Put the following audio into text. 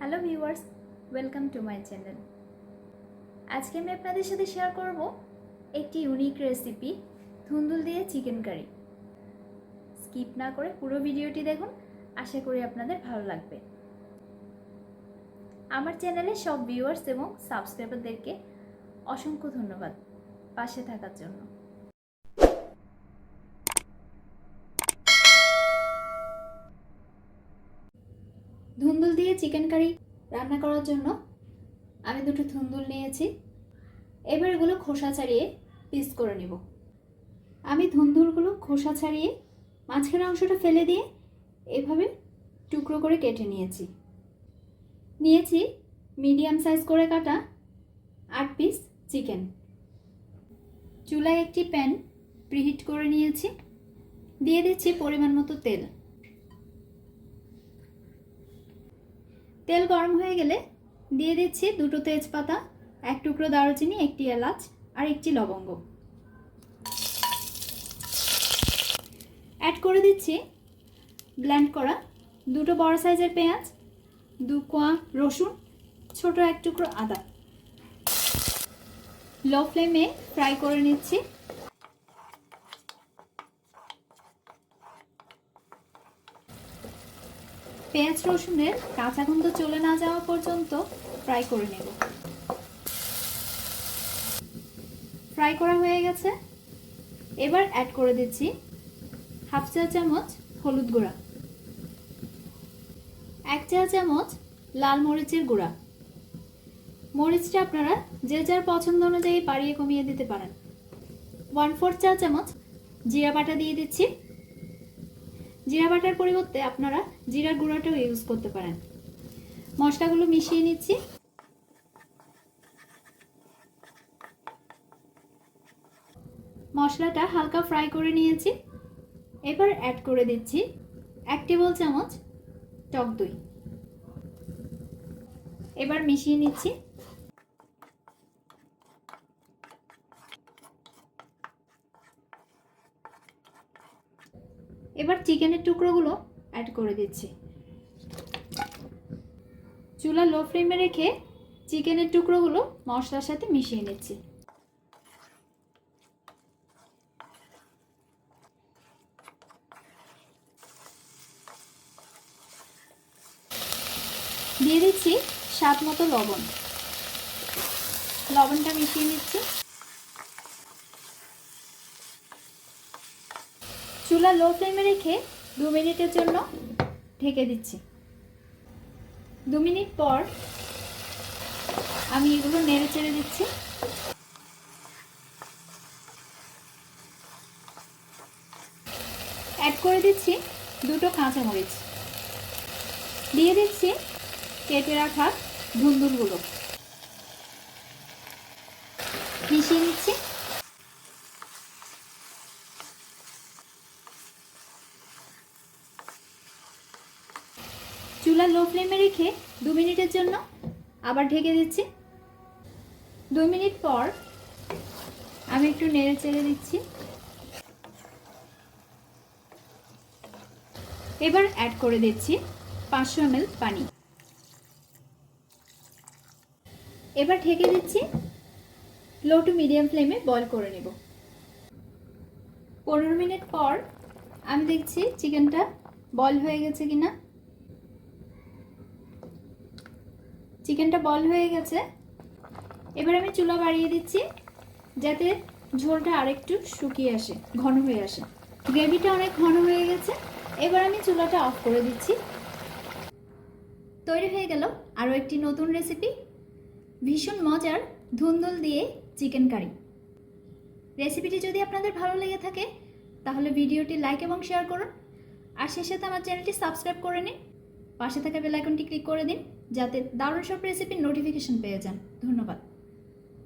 Hello viewers, welcome to my channel. আজকে আমি আপনাদের সাথে শেয়ার করব একটি ইউনিক রেসিপি, ধুন্দুল দিয়ে চিকেন কারি। স্কিপ না করে পুরো ভিডিওটি দেখুন, আশা করি আপনাদের ভালো লাগবে। আমার চ্যানেলে সব ভিউয়ার্স এবং সাবস্ক্রাইবারদেরকে অসংখ্য ধন্যবাদ পাশে থাকার জন্য। ধুন্দুল দিয়ে চিকেন কারি রান্না করার জন্য আমি দুটো ধুন্দুল নিয়েছি। এবার এগুলো খোসা ছাড়িয়ে পিস করে নেব। আমি ধুন্দুলগুলো খোসা ছাড়িয়ে মাঝখানের অংশটা ফেলে দিয়ে এভাবে টুকরো করে কেটে নিয়েছি মিডিয়াম সাইজ করে কাটা 8 পিস চিকেন। চুলায় একটি প্যান প্রিহিট করে নিয়েছি, দিয়ে দিচ্ছি পরিমাণ মতো তেল। তেল গরম হয়ে গেলে দিয়ে দিচ্ছি দুটো তেজপাতা, এক টুকরো দারুচিনি, একটি এলাচ আর একটি লবঙ্গ। অ্যাড করে দিচ্ছি ব্লেন্ড করা দুটো বড় সাইজের পেঁয়াজ, 2 কোয়া রসুন, ছোট এক টুকরো আদা। লো ফ্লেমে ফ্রাই করে নিচ্ছি। পেঁয়াজ রসুনের কাঁচা গন্ধ চলে না যাওয়া পর্যন্ত ফ্রাই করে নেব। ফ্রাই করা হয়ে গেছে। এবার অ্যাড করে দিচ্ছি হাফ চা চামচ হলুদ গুঁড়া, 1 চা চামচ লাল মরিচের গুঁড়া। মরিচটা আপনারা যে যার পছন্দ অনুযায়ী বাড়িয়ে কমিয়ে দিতে পারেন। 1/4 চা চামচ জিরা বাটা দিয়ে দিচ্ছি। জিরা বাটার পরিবর্তে আপনারা জিরার গুঁড়াটাও ইউজ করতে পারেন। মশলাগুলো মিশিয়ে নিচ্ছি। মশলাটা হালকা ফ্রাই করে নিয়েছি। এবার অ্যাড করে দিচ্ছি 1 টেবিল চামচ টক দই। এবার মিশিয়ে নিচ্ছি। এবার চিকেনের টুকরোগুলো অ্যাড করে দিচ্ছি। চুলা লো ফ্লেমে রেখে চিকেনের টুকরোগুলো মশলার সাথে মিশিয়ে নিচ্ছি। দিয়ে দিচ্ছি স্বাদ মতো লবণ। লবণটা মিশিয়ে নিচ্ছি। চুলা লো ফ্লেমে রেখে 2 মিনিটের জন্য ঢেকে দিচ্ছি। 2 মিনিট পর আমি এগুলো নেড়ে চেড়ে দিচ্ছি। অ্যাড করে দিচ্ছি দুটো কাঁচামরিচ। দিয়ে দিচ্ছি কেটে রাখা ধুন্দুলগুলো। মিশিয়ে নিচ্ছি। চুলা লো ফ্লেমে রেখে 2 মিনিটের জন্য আবার ঢেকে দিচ্ছি। 2 মিনিট পর আমি একটু নেড়ে চেড়ে দিচ্ছি। এবার অ্যাড করে দিচ্ছি 500 ml পানি। এবার ঢেকে দিচ্ছি। লো টু মিডিয়াম ফ্লেমে বয়ল করে নেব। 15 মিনিট পর আমি দেখছি চিকেনটা বয়ল হয়ে গেছে কিনা। চিকেনটা বয়ল হয়ে গেছে। এবার আমি চুলা বাড়িয়ে দিচ্ছি যাতে ঝোলটা আরেকটু শুকিয়ে আসে, ঘন হয়ে আসে। গ্রেভিটা অনেক ঘন হয়ে গেছে। এবার আমি চুলাটা অফ করে দিচ্ছি। তৈরি হয়ে গেল আরও একটি নতুন রেসিপি, ভীষণ মজার ধুন্দুল দিয়ে চিকেন কারি। রেসিপিটি যদি আপনাদের ভালো লেগে থাকে তাহলে ভিডিওটি লাইক এবং শেয়ার করুন, আর সেই সাথে আমার চ্যানেলটি সাবস্ক্রাইব করে নিন। পাশে থাকা বেল আইকনটি ক্লিক করে দিন যাতে দারুণ সব রেসিপির নোটিফিকেশন পেয়ে যান। ধন্যবাদ।